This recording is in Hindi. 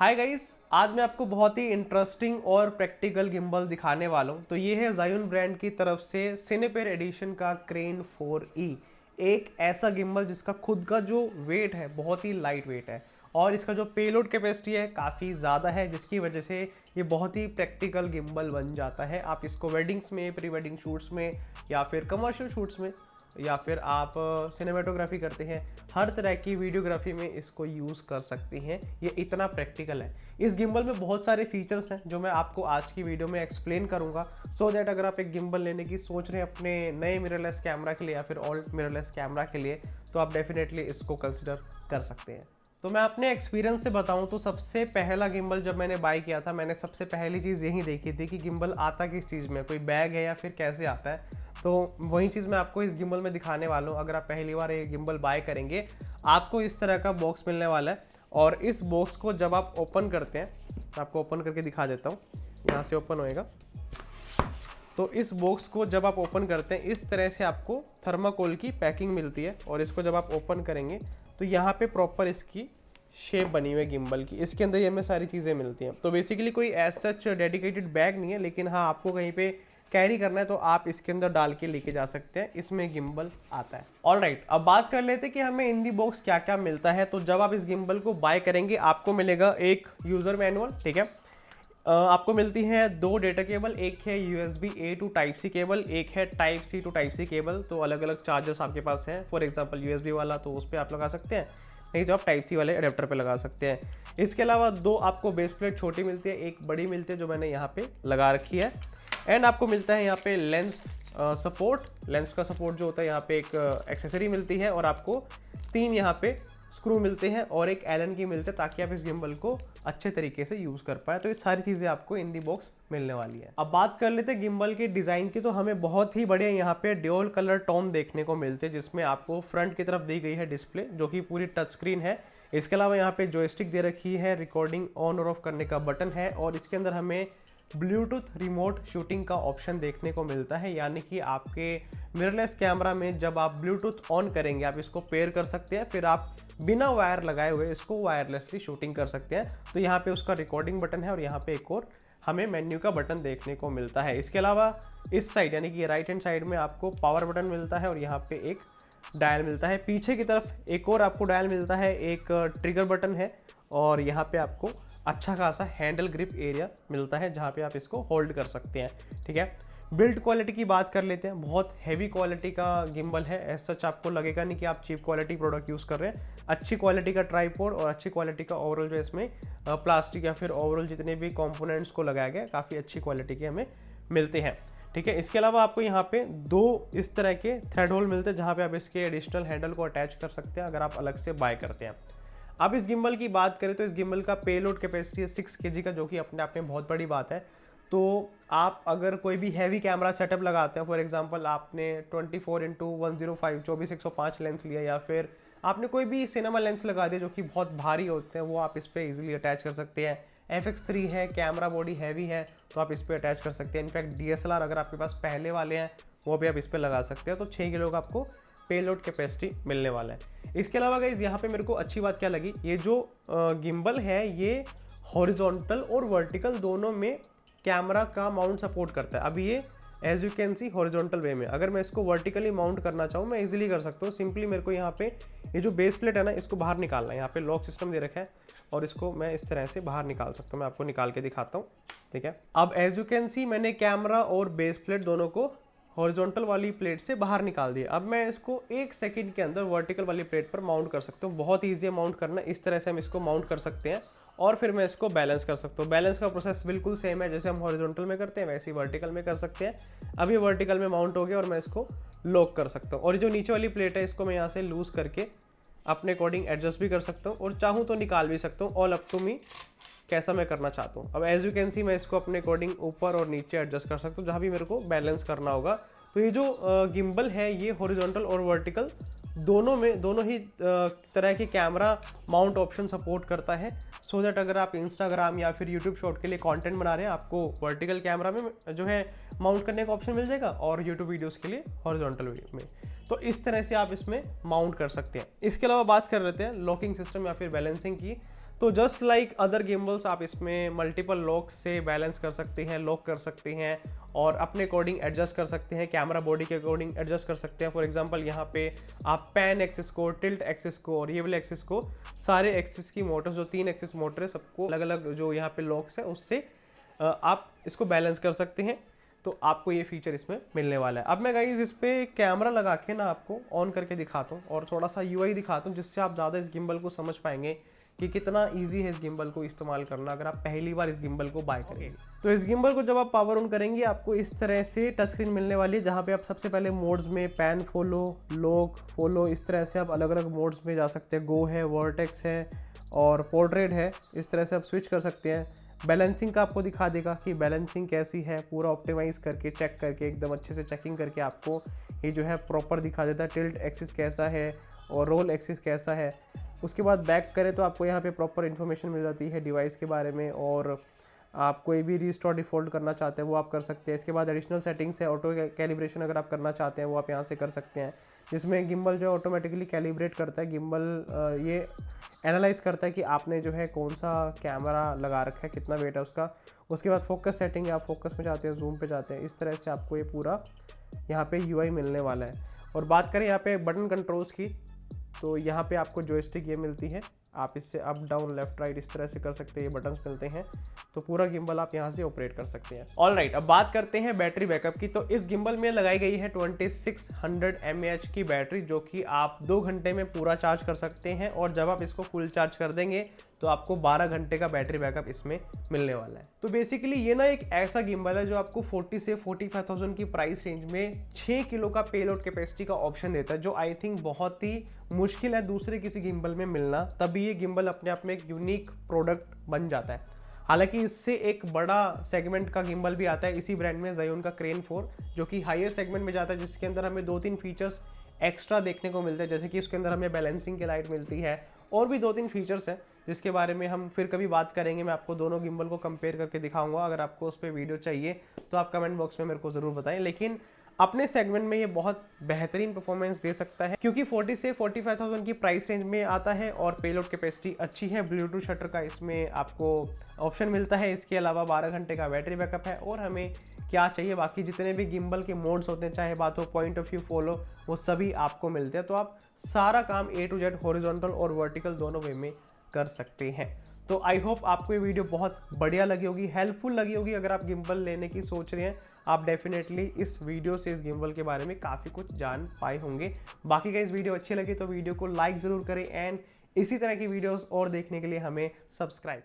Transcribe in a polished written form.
हाय गाइस, आज मैं आपको बहुत ही इंटरेस्टिंग और प्रैक्टिकल गिम्बल दिखाने वाला हूँ। तो ये है ज़ायून ब्रांड की तरफ से सिनेपेयर एडिशन का क्रेन 4E। एक ऐसा गिम्बल जिसका खुद का जो वेट है बहुत ही लाइट वेट है और इसका जो पेलोड कैपेसिटी है काफ़ी ज़्यादा है, जिसकी वजह से ये बहुत ही प्रैक्टिकल गिम्बल बन जाता है। आप इसको वेडिंग्स में, प्री वेडिंग शूट्स में या फिर कमर्शियल शूट्स में या फिर आप सिनेमेटोग्राफी करते हैं, हर तरह की वीडियोग्राफी में इसको यूज़ कर सकती हैं। ये इतना प्रैक्टिकल है। इस गिम्बल में बहुत सारे फीचर्स हैं जो मैं आपको आज की वीडियो में एक्सप्लेन करूंगा, सो दैट अगर आप एक गिम्बल लेने की सोच रहे हैं अपने नए मिररलेस कैमरा के लिए या फिर ओल्ड मिररलेस कैमरा के लिए, तो आप डेफिनेटली इसको कंसिडर कर सकते हैं। तो मैं अपने एक्सपीरियंस से बताऊं तो सबसे पहला गिम्बल जब मैंने बाय किया था, मैंने सबसे पहली चीज़ यही देखी थी कि गिम्बल आता किस चीज़ में, कोई बैग है या फिर कैसे आता है। तो वही चीज़ मैं आपको इस गिम्बल में दिखाने वाला हूँ। अगर आप पहली बार ये गिम्बल बाय करेंगे, आपको इस तरह का बॉक्स मिलने वाला है और इस बॉक्स को जब आप ओपन करते हैं, तो आपको ओपन करके दिखा देता हूँ। यहाँ से ओपन होएगा। तो इस बॉक्स को जब आप ओपन करते हैं, इस तरह से आपको थर्माकोल की पैकिंग मिलती है और इसको जब आप ओपन करेंगे तो यहाँ पे प्रॉपर इसकी शेप बनी हुई है गिम्बल की। इसके अंदर ये हमें सारी चीज़ें मिलती हैं। तो बेसिकली कोई एज सच डेडिकेटेड बैग नहीं है, लेकिन हाँ, आपको कहीं पे कैरी करना है तो आप इसके अंदर डाल के लेके जा सकते हैं। इसमें गिम्बल आता है। ऑलराइट, अब बात कर लेते हैं कि हमें इन दी बॉक्स क्या क्या मिलता है। तो जब आप इस गिम्बल को बाय करेंगे, आपको मिलेगा एक यूज़र मैनुअल, ठीक है। आपको मिलती है दो डेटा केबल, एक है USB A to type C cable, एक है type C to type C cable. तो अलग अलग चार्जर्स आपके पास हैं। फॉर एग्जांपल USB वाला तो उस पर आप लगा सकते हैं, नहीं तो आप टाइप सी वाले अडेप्टर पे लगा सकते हैं। इसके अलावा दो आपको बेस प्लेट छोटी मिलती है, एक बड़ी मिलती है जो मैंने यहाँ पे लगा रखी है। एंड आपको मिलता है यहाँ पे लेंस सपोर्ट। लेंस का सपोर्ट जो होता है, यहाँ पे एक एक्सेसरी मिलती है और आपको तीन यहाँ पे स्क्रू मिलते हैं और एक एलन की मिलते हैं, ताकि आप इस गिम्बल को अच्छे तरीके से यूज़ कर पाए। तो ये सारी चीज़ें आपको इन दी बॉक्स मिलने वाली है। अब बात कर लेते हैं गिम्बल के डिज़ाइन की। तो हमें बहुत ही बढ़िया यहाँ पे ड्यूल कलर टोन देखने को मिलते हैं, जिसमें आपको फ्रंट की तरफ दी गई है डिस्प्ले जो कि पूरी टच स्क्रीन है। इसके अलावा यहाँ पे जॉयस्टिक दे रखी है, रिकॉर्डिंग ऑन और ऑफ करने का बटन है और इसके अंदर हमें ब्लूटूथ रिमोट शूटिंग का ऑप्शन देखने को मिलता है। यानी कि आपके मिररलेस कैमरा में जब आप ब्लूटूथ ऑन करेंगे, आप इसको पेयर कर सकते हैं, फिर आप बिना वायर लगाए हुए इसको वायरलेसली शूटिंग कर सकते हैं। तो यहाँ पे उसका रिकॉर्डिंग बटन है और यहाँ पे एक और हमें मेन्यू का बटन देखने को मिलता है। इसके अलावा इस साइड यानी कि राइट हैंड साइड में आपको पावर बटन मिलता है और यहाँ पे एक डायल मिलता है। पीछे की तरफ एक और आपको डायल मिलता है, एक ट्रिगर बटन है और यहाँ पे आपको अच्छा खासा हैंडल ग्रिप एरिया मिलता है जहाँ पे आप इसको होल्ड कर सकते हैं, ठीक है। बिल्ड क्वालिटी की बात कर लेते हैं। बहुत हैवी क्वालिटी का गिम्बल है। एज सच आपको लगेगा नहीं कि आप चीप क्वालिटी प्रोडक्ट यूज़ कर रहे हैं। अच्छी क्वालिटी का ट्राइपॉड और अच्छी क्वालिटी का ओवरऑल जो इसमें प्लास्टिक या फिर ओवरऑल जितने भी कंपोनेंट्स को लगाया गया, काफ़ी अच्छी क्वालिटी के हमें मिलते हैं, ठीक है। इसके अलावा आपको यहाँ पे दो इस तरह के थ्रेड होल मिलते हैं जहाँ पे आप इसके एडिशनल हैंडल को अटैच कर सकते हैं अगर आप अलग से बाय करते हैं। अब इस गिम्बल की बात करें तो इस गिम्बल का पेलोड कैपेसिटी है 6 kg का, जो कि अपने आप में बहुत बड़ी बात है। तो आप अगर कोई भी हैवी कैमरा सेटअप लगाते हैं, फॉर एग्जांपल आपने 24x105 24-105 लेंस लिया या फिर आपने कोई भी सिनेमा लेंस लगा दिया जो कि बहुत भारी होते हैं, वो आप इस पर ईजिली अटैच कर सकते हैं। FX3 है, कैमरा बॉडी हैवी है तो आप इस पर अटैच कर सकते हैं। इनफैक्ट DSLR अगर आपके पास पहले वाले हैं वो भी आप इस पर लगा सकते हैं। तो 6 किलो का आपको पेलोड कैपेसिटी मिलने वाला है। इसके अलावा गाइस यहाँ पे मेरे को अच्छी बात क्या लगी, ये जो गिम्बल है ये हॉरिजॉन्टल और वर्टिकल दोनों में कैमरा का माउंट सपोर्ट करता है। अभी ये as you can see horizontal way में, अगर मैं इसको वर्टिकली माउंट करना चाहूँ मैं इजीली कर सकता हूँ। सिंपली मेरे को यहाँ पे ये जो बेस प्लेट है ना, इसको बाहर निकालना है। यहाँ पे लॉक सिस्टम दे रखा है और इसको मैं इस तरह से बाहर निकाल सकता हूँ। मैं आपको निकाल के दिखाता हूँ, ठीक है। अब एज यू कैन सी मैंने कैमरा और बेस प्लेट दोनों को हॉरिजॉन्टल वाली प्लेट से बाहर निकाल दिया। अब मैं इसको 1 सेकंड के अंदर वर्टिकल वाली प्लेट पर माउंट कर सकता हूँ। बहुत ईजी है माउंट करना। इस तरह से हम इसको माउंट कर सकते हैं और फिर मैं इसको बैलेंस कर सकता हूँ। बैलेंस का प्रोसेस बिल्कुल सेम है, जैसे हम हॉरिजॉन्टल में करते हैं वैसे ही वर्टिकल में कर सकते हैं। अब ये वर्टिकल में माउंट हो गया और मैं इसको लॉक कर सकता हूँ। और जो नीचे वाली प्लेट है इसको मैं यहाँ से लूज करके अपने अकॉर्डिंग एडजस्ट भी कर सकता हूँ और चाहूँ तो निकाल भी सकता हूँ। ऑल अप टू मी, कैसा मैं करना चाहता हूँ। अब एज यू कैन सी मैं इसको अपने अकॉर्डिंग ऊपर और नीचे एडजस्ट कर सकता हूँ जहाँ भी मेरे को बैलेंस करना होगा। तो ये जो गिम्बल है ये हॉरिजॉन्टल और वर्टिकल दोनों ही तरह के कैमरा माउंट ऑप्शन सपोर्ट करता है। सो दैट अगर आप इंस्टाग्राम या फिर यूट्यूब शॉट के लिए कंटेंट बना रहे हैं, आपको वर्टिकल कैमरा में जो है माउंट करने का ऑप्शन मिल जाएगा और यूट्यूब वीडियोस के लिए हॉरिजॉन्टल में। तो इस तरह से आप इसमें माउंट कर सकते हैं। इसके अलावा बात कर लेते हैं लॉकिंग सिस्टम या फिर बैलेंसिंग की। तो जस्ट लाइक अदर गिम्बल्स आप इसमें मल्टीपल लॉक से बैलेंस कर सकते हैं, लॉक कर सकते हैं और अपने अकॉर्डिंग एडजस्ट कर सकते हैं, कैमरा बॉडी के अकॉर्डिंग एडजस्ट कर सकते हैं। फॉर एग्जांपल यहाँ पे आप पैन एक्सिस को, टिल्ट एक्सिस को और ये वाले एक्सिस को, सारे एक्सिस की मोटर्स जो 3 एक्सिस मोटर है सबको अलग अलग जो यहाँ पे लॉक्स है उससे आप इसको बैलेंस कर सकते हैं। तो आपको ये फीचर इसमें मिलने वाला है। अब मैं गाइस इस पे कैमरा लगा के ना आपको ऑन करके दिखाता हूँ और थोड़ा सा यूआई दिखाता हूँ, जिससे आप ज़्यादा इस गिम्बल को समझ पाएंगे कि कितना इजी है इस गिम्बल को इस्तेमाल करना अगर आप पहली बार इस गिम्बल को बाय करेंगे। तो इस गिम्बल को जब आप पावर ऑन करेंगे आपको इस तरह से टच स्क्रीन मिलने वाली है, जहाँ पे आप सबसे पहले मोड्स में पैन फॉलो, लॉक फॉलो, इस तरह से आप अलग अलग मोड्स में जा सकते हैं। गो है, वर्टेक्स है और पोर्ट्रेट है, इस तरह से आप स्विच कर सकते हैं। बैलेंसिंग का आपको दिखा देगा कि बैलेंसिंग कैसी है, पूरा ऑप्टिमाइज करके चेक करके एकदम अच्छे से चेकिंग करके आपको ये जो है प्रॉपर दिखा देता है। टिल्ट एक्सिस कैसा है और रोल एक्सिस कैसा है। उसके बाद बैक करें तो आपको यहाँ पे प्रॉपर इन्फॉर्मेशन मिल जाती है डिवाइस के बारे में, और आप कोई भी रीस्टोर डिफ़ॉल्ट करना चाहते हैं वो आप कर सकते हैं। इसके बाद एडिशनल सेटिंग्स है, ऑटो कैलिब्रेशन अगर आप करना चाहते हैं वो आप यहाँ से कर सकते हैं, जिसमें गिम्बल जो है ऑटोमेटिकली कैलिब्रेट करता है। गिम्बल ये एनालाइज करता है कि आपने जो है कौन सा कैमरा लगा रखा है, कितना वेट है उसका। उसके बाद फोकस सेटिंग है, आप फोकस में जाते हैं, जूम पे जाते हैं, इस तरह से आपको ये पूरा यहाँ पे यूआई मिलने वाला है। और बात करें यहाँ पे बटन कंट्रोल्स की, तो यहाँ पे आपको जॉयस्टिक ये मिलती है, आप इससे अप डाउन लेफ्ट राइट इस तरह से कर सकते हैं, ये बटन्स मिलते हैं। तो पूरा गिम्बल आप यहाँ से ऑपरेट कर सकते हैं। ऑलराइट, अब बात करते हैं बैटरी बैकअप की। तो इस गिम्बल में लगाई गई है 2600 mAh की बैटरी, जो कि आप 2 घंटे में पूरा चार्ज कर सकते हैं। और जब आप इसको फुल चार्ज कर देंगे तो आपको 12 घंटे का बैटरी बैकअप इसमें मिलने वाला है। तो बेसिकली ये ना एक ऐसा गिम्बल है जो आपको 40 से 45,000 की प्राइस रेंज में 6 किलो का पेलोड कैपेसिटी का ऑप्शन देता है, जो आई थिंक बहुत ही मुश्किल है दूसरे किसी गिम्बल में मिलना। तभी ये गिम्बल अपने आप में एक यूनिक प्रोडक्ट बन जाता है। हालांकि इससे एक बड़ा सेगमेंट का गिम्बल भी आता है इसी ब्रांड में, ज़ायोन का क्रेन 4, जो कि हायर सेगमेंट में जाता है, जिसके अंदर हमें 2-3 फीचर्स एक्स्ट्रा देखने को मिलते हैं। जैसे कि उसके अंदर हमें बैलेंसिंग की लाइट मिलती है और भी 2-3 फीचर्स हैं जिसके बारे में हम फिर कभी बात करेंगे। मैं आपको दोनों गिम्बल को कंपेयर करके दिखाऊंगा। अगर आपको उस पर वीडियो चाहिए तो आप कमेंट बॉक्स में मेरे को ज़रूर बताएं। लेकिन अपने सेगमेंट में ये बहुत बेहतरीन परफॉर्मेंस दे सकता है, क्योंकि 40 से 45,000 की प्राइस रेंज में आता है और पेलोड कैपेसिटी अच्छी है। ब्लूटूथ शटर का इसमें आपको ऑप्शन मिलता है। इसके अलावा 12 घंटे का बैटरी बैकअप है। और हमें क्या चाहिए, बाकी जितने भी गिम्बल के मोड्स होते हैं, चाहे बात हो पॉइंट ऑफ व्यू, फॉलो, वो सभी आपको मिलते हैं। तो आप सारा काम A to Z हॉरिजॉन्टल और वर्टिकल दोनों वे में कर सकते हैं। तो आई होप आपको ये वीडियो बहुत बढ़िया लगी होगी, हेल्पफुल लगी होगी। अगर आप गिम्बल लेने की सोच रहे हैं, आप डेफिनेटली इस वीडियो से इस गिम्बल के बारे में काफ़ी कुछ जान पाए होंगे। बाकी का इस वीडियो अच्छी लगी तो वीडियो को लाइक ज़रूर करें एंड इसी तरह की वीडियोस और देखने के लिए हमें सब्सक्राइब